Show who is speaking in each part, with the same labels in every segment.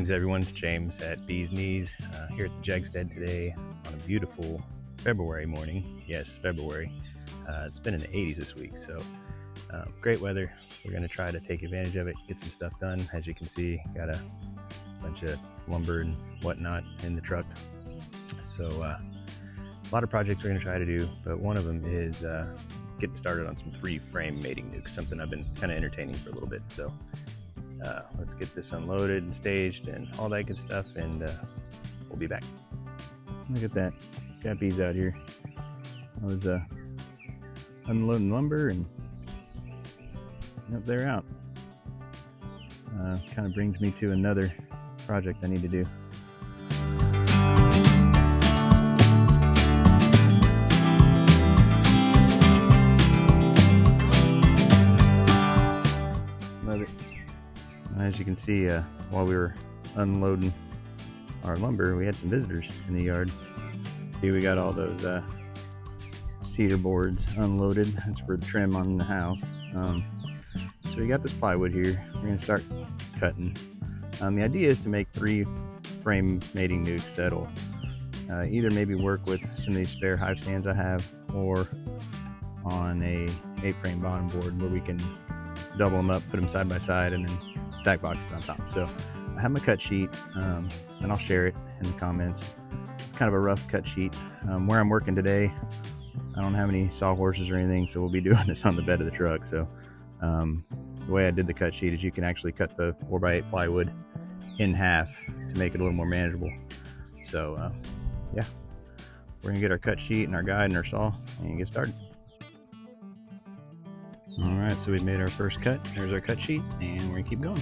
Speaker 1: Greetings everyone, it's James at Bees Knees here at the Jegstead today on a beautiful February morning. Yes, February. It's been in the 80s this week, so great weather. We're going to try to take advantage of it, get some stuff done. As you can see, got a bunch of lumber and whatnot in the truck. So a lot of projects we're going to try to do, but one of them is getting started on some frame mating nukes, something I've been kind of entertaining for a little bit. So let's get this unloaded and staged and all that good stuff, and we'll be back. Look at that, got bees out here. I was unloading lumber and yep, they're out. Kind of brings me to another project I need to do. Love it. As you can see, while we were unloading our lumber, we had some visitors in the yard. Here we got all those cedar boards unloaded. That's for the trim on the house. So we got this plywood here. We're going to start cutting. The idea is to make 3 frame mating nukes that'll either maybe work with some of these spare hive stands I have, or on a 8-frame bottom board where we can double them up, put them side by side, and then stack boxes on top. So I have my cut sheet, and I'll share it in the comments. It's kind of a rough cut sheet. Where I'm working today, I don't have any sawhorses or anything, so we'll be doing this on the bed of the truck. So the way I did the cut sheet is you can actually cut the 4x8 plywood in half to make it a little more manageable. So yeah, we're gonna get our cut sheet and our guide and our saw and get started. Alright, so we've made our first cut. There's our cut sheet, and we're gonna keep going.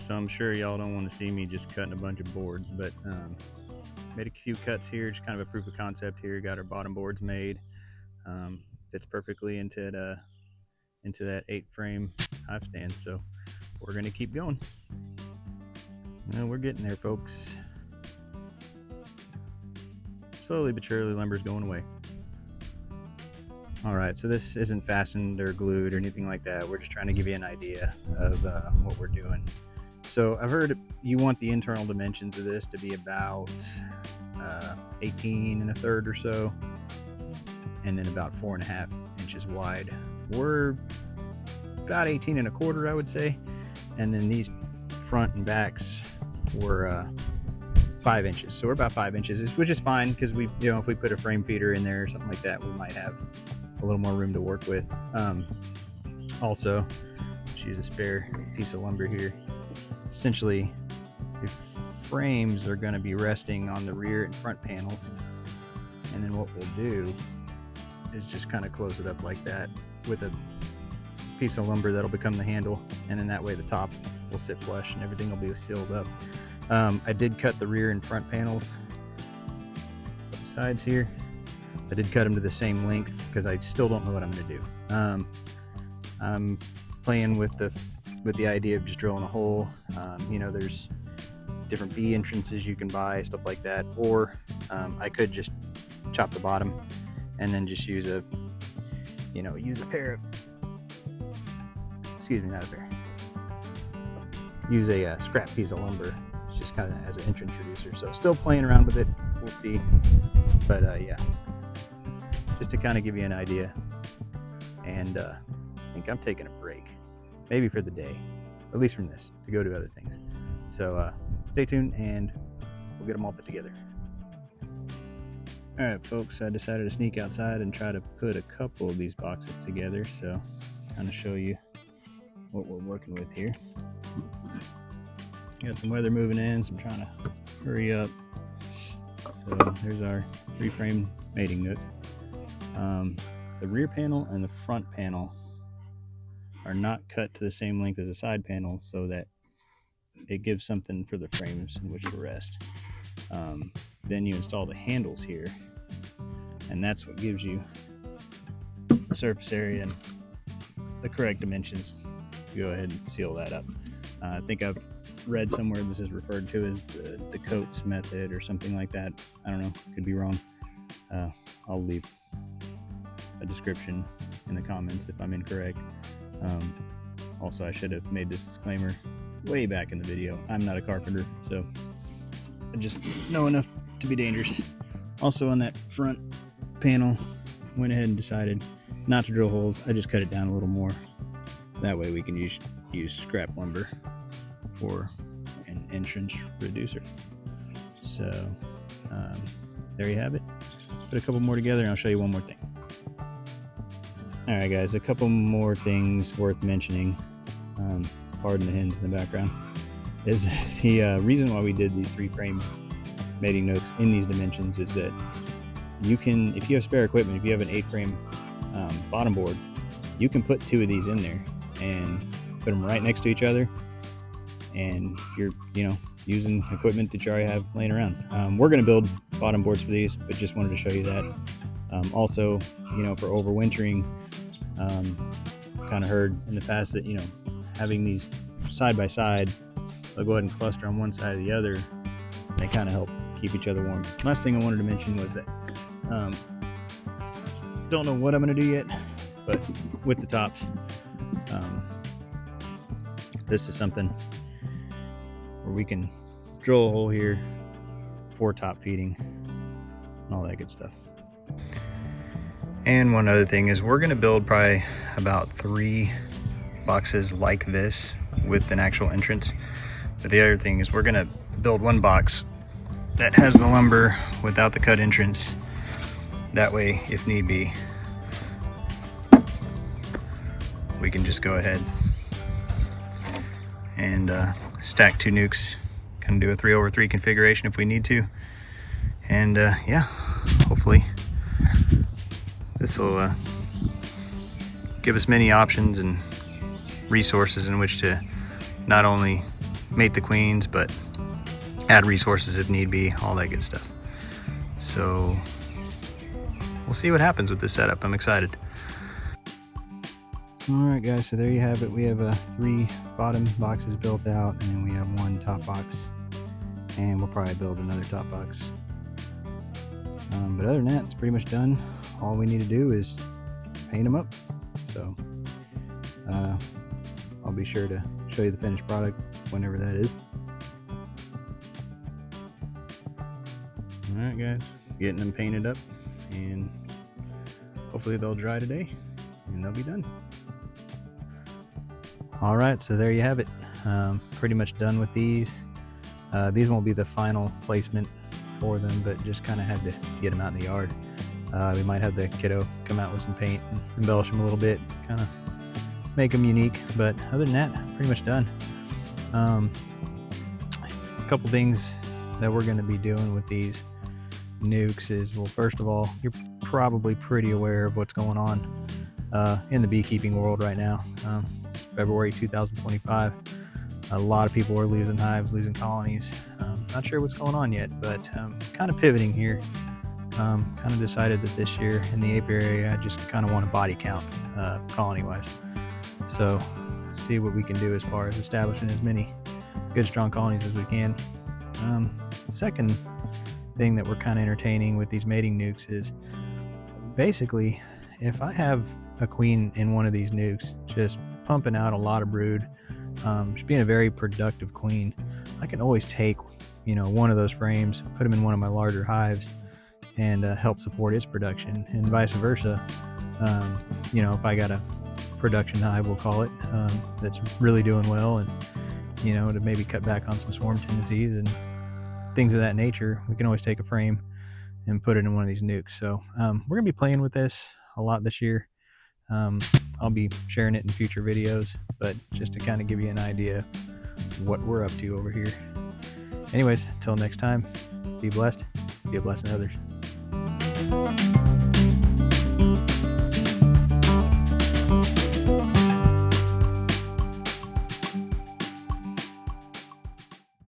Speaker 1: So I'm sure y'all don't want to see me just cutting a bunch of boards, but made a few cuts here, just kind of a proof of concept here. Got our bottom boards made. Fits perfectly into that 8-frame hive stand, so we're gonna keep going. Well, we're getting there, folks. Slowly but surely, lumber's going away. Alright, so this isn't fastened or glued or anything like that. We're just trying to give you an idea of what we're doing. So I've heard you want the internal dimensions of this to be about 18 1/3 or so, and then about 4.5 inches wide. We're about 18 1/4, I would say, and then these front and backs were 5 inches. So we're about 5 inches, which is fine, because we, if we put a frame feeder in there or something like that, we might have a little more room to work with. Also, just use a spare piece of lumber here. Essentially, the frames are going to be resting on the rear and front panels, and then what we'll do is just kind of close it up like that with a piece of lumber that'll become the handle, and then that way the top will sit flush and everything will be sealed up. I did cut the rear and front panels, both sides here. I did cut them to the same length because I still don't know what I'm going to do. I'm playing with the idea of just drilling a hole. There's different bee entrances you can buy, stuff like that, or I could just chop the bottom and then just use a pair of, use a scrap piece of lumber, just kind of as an introducer. So still playing around with it, we'll see, but yeah, just to kind of give you an idea. And I think I'm taking a break, maybe for the day, at least from this, to go do other things. So stay tuned and we'll get them all put together. Alright folks, I decided to sneak outside and try to put a couple of these boxes together, so kind of show you what we're working with here. Got some weather moving in, so I'm trying to hurry up. So there's our 3-frame mating nook. The rear panel and the front panel are not cut to the same length as the side panel, so that it gives something for the frames in which to rest. Then you install the handles here, and that's what gives you the surface area and the correct dimensions to go ahead and seal that up. I think I've read somewhere this is referred to as the Coates method or something like that. I don't know, could be wrong. I'll leave a description in the comments if I'm incorrect. Also, I should have made this disclaimer way back in the video. I'm not a carpenter, so I just know enough to be dangerous. Also, on that front panel, went ahead and decided not to drill holes. I just cut it down a little more. That way we can use scrap lumber for an entrance reducer. So there you have it. Put a couple more together and I'll show you one more thing. Alright guys, a couple more things worth mentioning. Pardon the hens in the background. Is the reason why we did these 3-frame mating nooks in these dimensions is that you can, if you have spare equipment, if you have an 8-frame bottom board, you can put 2 of these in there and put them right next to each other, and you're using equipment that you already have laying around. We're going to build bottom boards for these, but just wanted to show you that. Also, for overwintering, kind of heard in the past that having these side by side, they'll go ahead and cluster on one side or the other. They kind of help keep each other warm. Last thing I wanted to mention was that don't know what I'm going to do yet, but with the tops, this is something where we can drill a hole here for top feeding and all that good stuff. And one other thing is we're going to build probably about 3 boxes like this with an actual entrance. But the other thing is we're going to build one box that has the lumber without the cut entrance. That way, if need be, we can just go ahead and stack 2 nukes, kind of do a 3/3 configuration if we need to. And yeah, hopefully this will give us many options and resources in which to not only mate the queens, but add resources if need be, all that good stuff. So we'll see what happens with this setup. I'm excited. Alright guys, so there you have it. We have 3 bottom boxes built out, and then we have 1 top box, and we'll probably build another top box. But other than that, it's pretty much done. All we need to do is paint them up. So I'll be sure to show you the finished product whenever that is. Alright guys, getting them painted up, and hopefully they'll dry today and they'll be done. Alright, so there you have it. Pretty much done with these. These won't be the final placement for them, but just kind of had to get them out in the yard. We might have the kiddo come out with some paint and embellish them a little bit, kind of make them unique, but other than that, pretty much done. A couple things that we're going to be doing with these nukes is, well, first of all, you're probably pretty aware of what's going on in the beekeeping world right now. It's February 2025. A lot of people are losing hives, losing colonies. Not sure what's going on yet, but kind of pivoting here. Kind of decided that this year in the apiary area, I just kind of want a body count colony-wise. So see what we can do as far as establishing as many good strong colonies as we can. Second thing that we're kind of entertaining with these mating nukes is basically, if I have a queen in one of these nukes just pumping out a lot of brood, just being a very productive queen, I can always take one of those frames, put them in one of my larger hives, and help support its production, and vice versa. If I got a production hive, we'll call it, that's really doing well, and to maybe cut back on some swarm tendencies and things of that nature, we can always take a frame and put it in one of these nukes. So we're gonna be playing with this a lot this year. I'll be sharing it in future videos, but just to kind of give you an idea what we're up to over here. Anyways, until next time, be blessed, be a blessing to others.